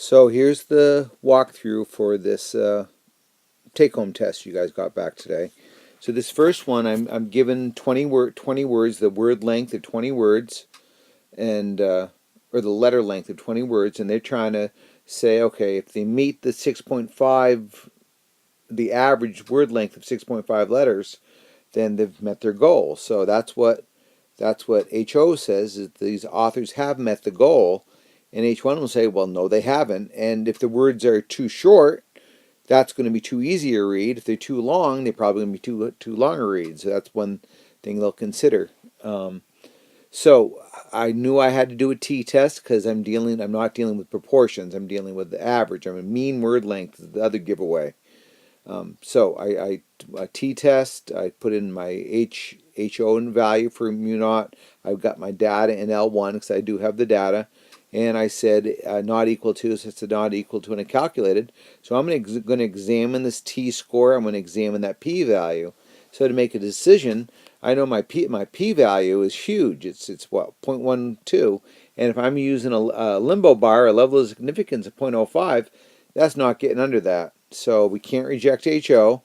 So here's the walkthrough for this take-home test you guys got back today. So this first one, I'm given 20 words, the word length of 20 words, and or the letter length of 20 words, and they're trying to say, okay, if they meet the 6.5, the average word length of 6.5 letters, then they've met their goal. So that's what HO says, is these authors have met the goal. And H1 will say, well, no, they haven't. And if the words are too short, that's going to be too easy to read. If they're too long, they're probably going to be too long to read. So that's one thing they'll consider. So I knew I had to do a t-test because I'm not dealing with proportions. I'm dealing with the average. I'm a mean word length is the other giveaway. So a t-test. I put in my HO value for Munot. I've got my data in L1 because I do have the data. And I said not equal to, so it's a not equal to, and I calculated. So I'm going to examine this t-score. I'm going to examine that p-value. So to make a decision, I know my p-value is huge. It's what, 0.12. And if I'm using a limbo bar, a level of significance of 0.05, that's not getting under that. So we can't reject HO,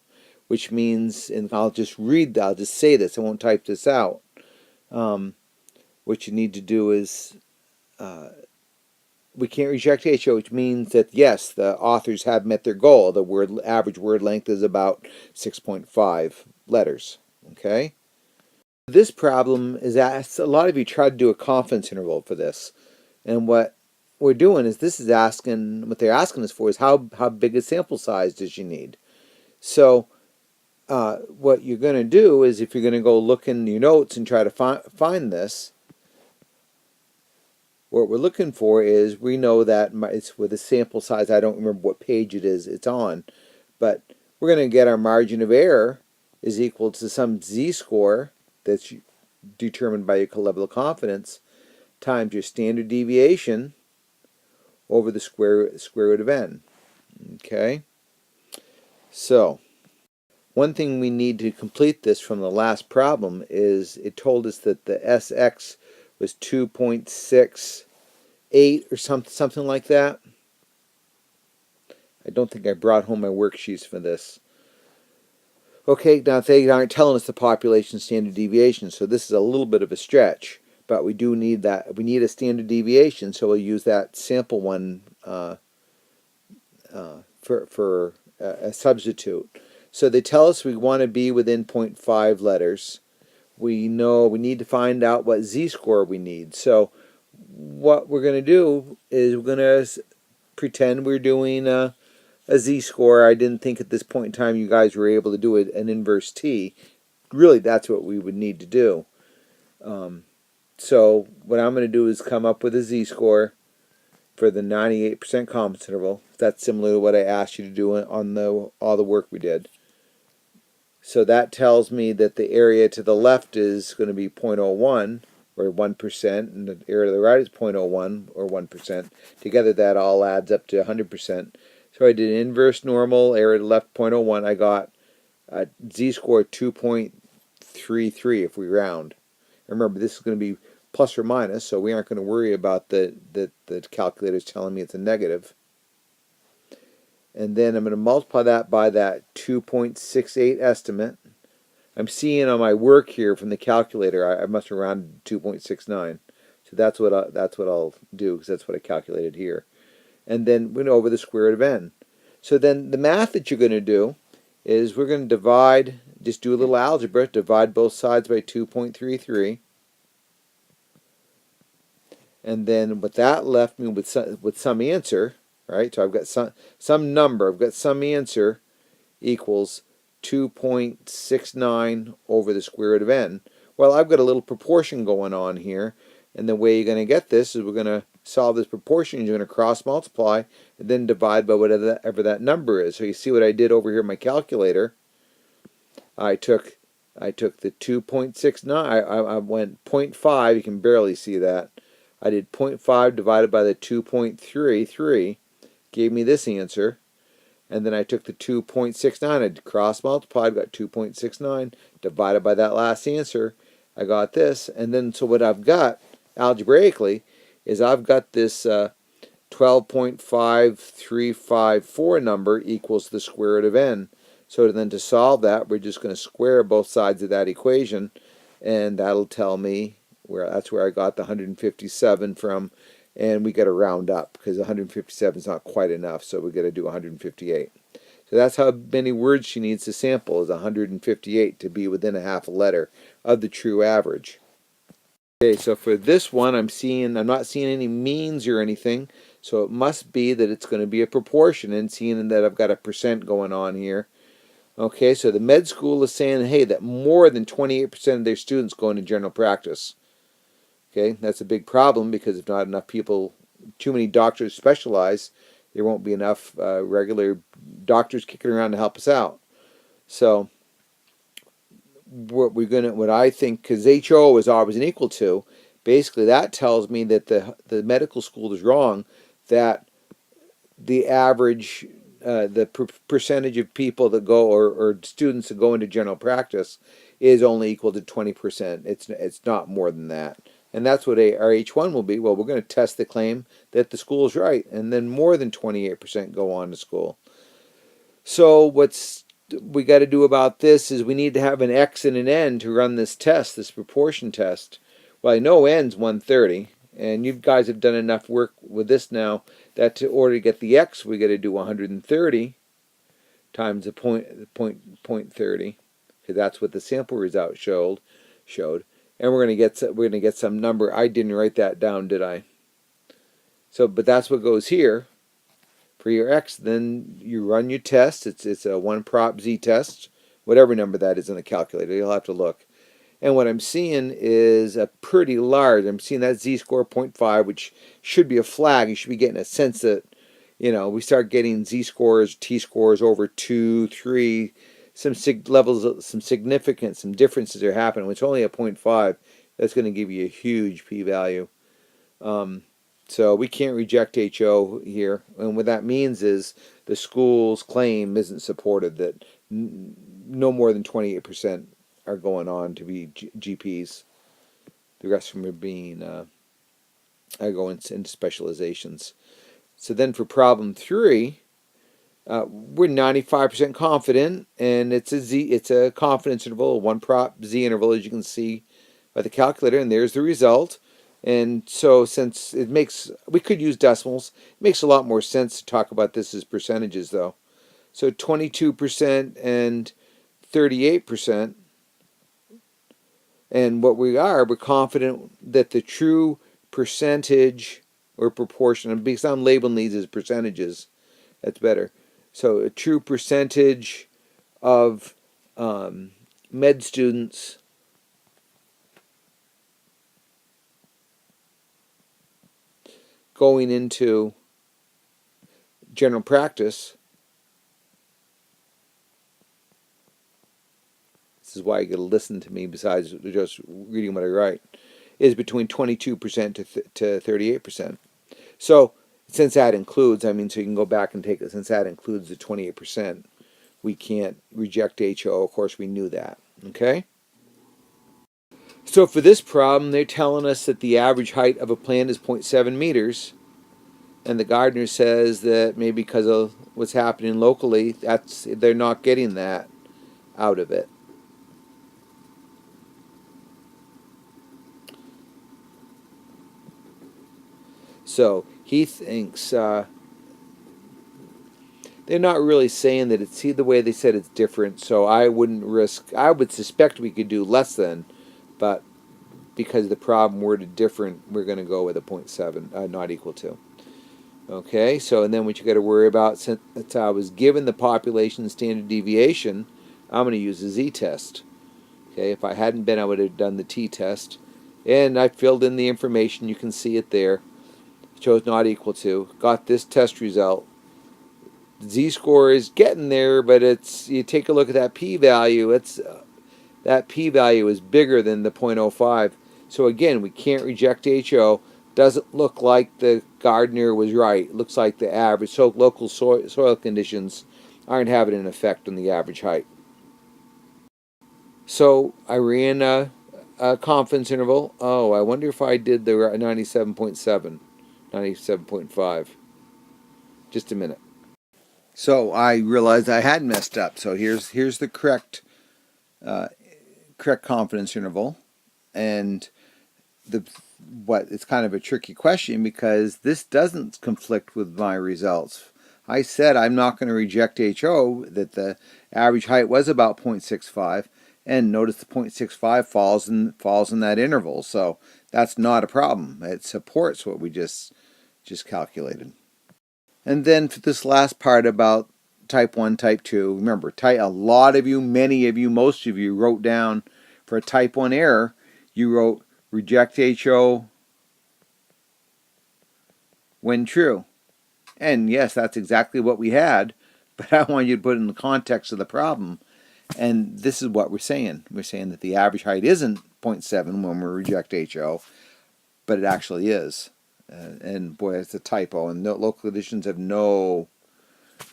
which means, and I'll just say this, I won't type this out. What you need to do is, we can't reject HO, which means that yes, the authors have met their goal. The average word length is about 6.5 letters. Okay? This problem is asked, a lot of you try to do a confidence interval for this. And what we're doing is what they're asking us for is how big a sample size does you need? So what you're going to do is, if you're going to go look in your notes and try to find this, what we're looking for is, we know that it's with a sample size, I don't remember what page it's on, but we're going to get our margin of error is equal to some z-score that's determined by your level of confidence times your standard deviation over the square root of n. Okay? So, one thing we need to complete this from the last problem is, it told us that the SX was 2.68 or something like that. I don't think I brought home my worksheets for this. Okay, now they aren't telling us the population standard deviation, so this is a little bit of a stretch, but we do need that. We need a standard deviation, so we'll use that sample one for a substitute. So they tell us we want to be within 0.5 letters. We know we need to find out what z-score we need. So what we're going to do is, we're going to pretend we're doing a z-score. I didn't think at this point in time you guys were able to do an inverse t. Really, that's what we would need to do. So what I'm going to do is come up with a z-score for the 98% confidence interval. That's similar to what I asked you to do on all the work we did. So that tells me that the area to the left is going to be 0.01 or 1%, and the area to the right is 0.01 or 1%. Together that all adds up to 100%. So I did inverse normal, area to the left 0.01. I got a z-score 2.33 if we round. Remember, this is going to be plus or minus, so we aren't going to worry about the calculator's telling me it's a negative. And then I'm going to multiply that by that 2.68 estimate. I'm seeing on my work here from the calculator, I must have rounded 2.69. So that's what I'll do, because that's what I calculated here. And then we're over the square root of n. So then the math that you're going to do is, we're going to just do a little algebra, divide both sides by 2.33. And then what that left me with some answer, right? So I've got some number, I've got some answer equals 2.69 over the square root of n. Well, I've got a little proportion going on here, and the way you're going to get this is, we're going to solve this proportion. You're going to cross multiply and then divide by whatever that number is. So you see what I did over here in my calculator. I took the 2.69. I went 0.5. You can barely see that. I did 0.5 divided by the 2.33, gave me this answer. And then I took the 2.69, I cross multiplied, got 2.69, divided by that last answer, I got this. And then, so what I've got algebraically is, I've got this 12.5354 number equals the square root of n. So then to solve that, we're just going to square both sides of that equation, and that'll tell me that's where I got the 157 from, and we got to round up because 157 is not quite enough, so we got to do 158. So that's how many words she needs to sample, is 158 to be within a half a letter of the true average. Okay, so for this one, I'm not seeing any means or anything, so it must be that it's going to be a proportion, and seeing that I've got a percent going on here. Okay, so the med school is saying, hey, that more than 28% of their students go into general practice. Okay, that's a big problem because if not enough people, too many doctors specialize, there won't be enough regular doctors kicking around to help us out. So what I think, because HO is always an equal to, basically that tells me that the medical school is wrong, that the average, the percentage of people that go, or students that go into general practice is only equal to 20%. It's not more than that. And that's what our H1 will be. Well, we're going to test the claim that the school is right, and then more than 28% go on to school. So what's we got to do about this is we need to have an X and an N to run this test, this proportion test. Well, I know N's 130, and you guys have done enough work with this now that in order to get the X, we got to do 130 times the point 30, because that's what the sample result showed. And we're going to get some number. I didn't write that down, did I? So, but that's what goes here. For your X, then you run your test. It's a one prop Z test, whatever number that is in the calculator. You'll have to look. And what I'm seeing is a pretty large. I'm seeing that Z-score 0.5, which should be a flag. You should be getting a sense that, we start getting Z-scores, T-scores over 2, 3, some levels, some significance, some differences are happening. When it's only a 0.5, that's going to give you a huge p-value. So we can't reject HO here. And what that means is the school's claim isn't supported, that no more than 28% are going on to be GPs. The rest of them are being, are going into specializations. So then for problem 3, we're 95% confident, and it's a confidence interval, a one prop Z interval, as you can see by the calculator, and there's the result. And so since we could use decimals, it makes a lot more sense to talk about this as percentages though. So 22% and 38%. And we're confident that the true percentage or proportion, because I'm labeling these as percentages, that's better. So a true percentage of med students going into general practice, this is why you got to listen to me besides just reading what I write, is between 22% to 38%. So since that includes, so you can go back and take it, since that includes the 28%, we can't reject HO. Of course, we knew that. Okay? So for this problem, they're telling us that the average height of a plant is 0.7 meters. And the gardener says that maybe because of what's happening locally, they're not getting that out of it. So he thinks they're not really saying that it's, see the way they said it's different, so I would suspect we could do less than, but because the problem worded different, we're going to go with a 0.7, not equal to. Okay, so and then what you got to worry about, since I was given the population standard deviation, I'm going to use the z-test. Okay, if I hadn't been, I would have done the t-test. And I filled in the information, you can see it there. Chose not equal to. Got this test result. Z-score is getting there, but you take a look at that p-value, that p-value is bigger than the 0.05. So again, we can't reject HO. Doesn't look like the gardener was right. It looks like the average. So local soil conditions aren't having an effect on the average height. So I ran a confidence interval. Oh, I wonder if I did the 97.7, 97.5. Just a minute. So I realized I had messed up. So here's the correct confidence interval, and it's kind of a tricky question because this doesn't conflict with my results. I said I'm not going to reject HO, that the average height was about 0.65, and notice the 0.65 falls in that interval. So that's not a problem. It supports what we just calculated. And then for this last part about type 1, type 2, remember, a lot of you, many of you, most of you wrote down for a type 1 error, you wrote reject HO when true. And yes, that's exactly what we had, but I want you to put it in the context of the problem. And this is what we're saying. We're saying that the average height isn't 0.7 when we reject HO, but it actually is. And boy, it's a typo, and local additions have no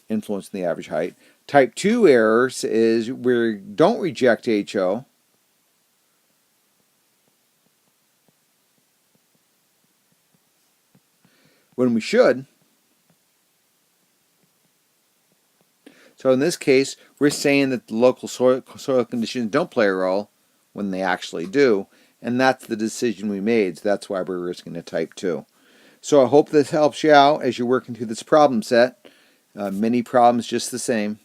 influence in the average height. Type 2 errors is we don't reject HO, when we should. So in this case, we're saying that the local soil conditions don't play a role when they actually do, and that's the decision we made. So that's why we're risking a type 2. So I hope this helps you out as you're working through this problem set. Many problems just the same.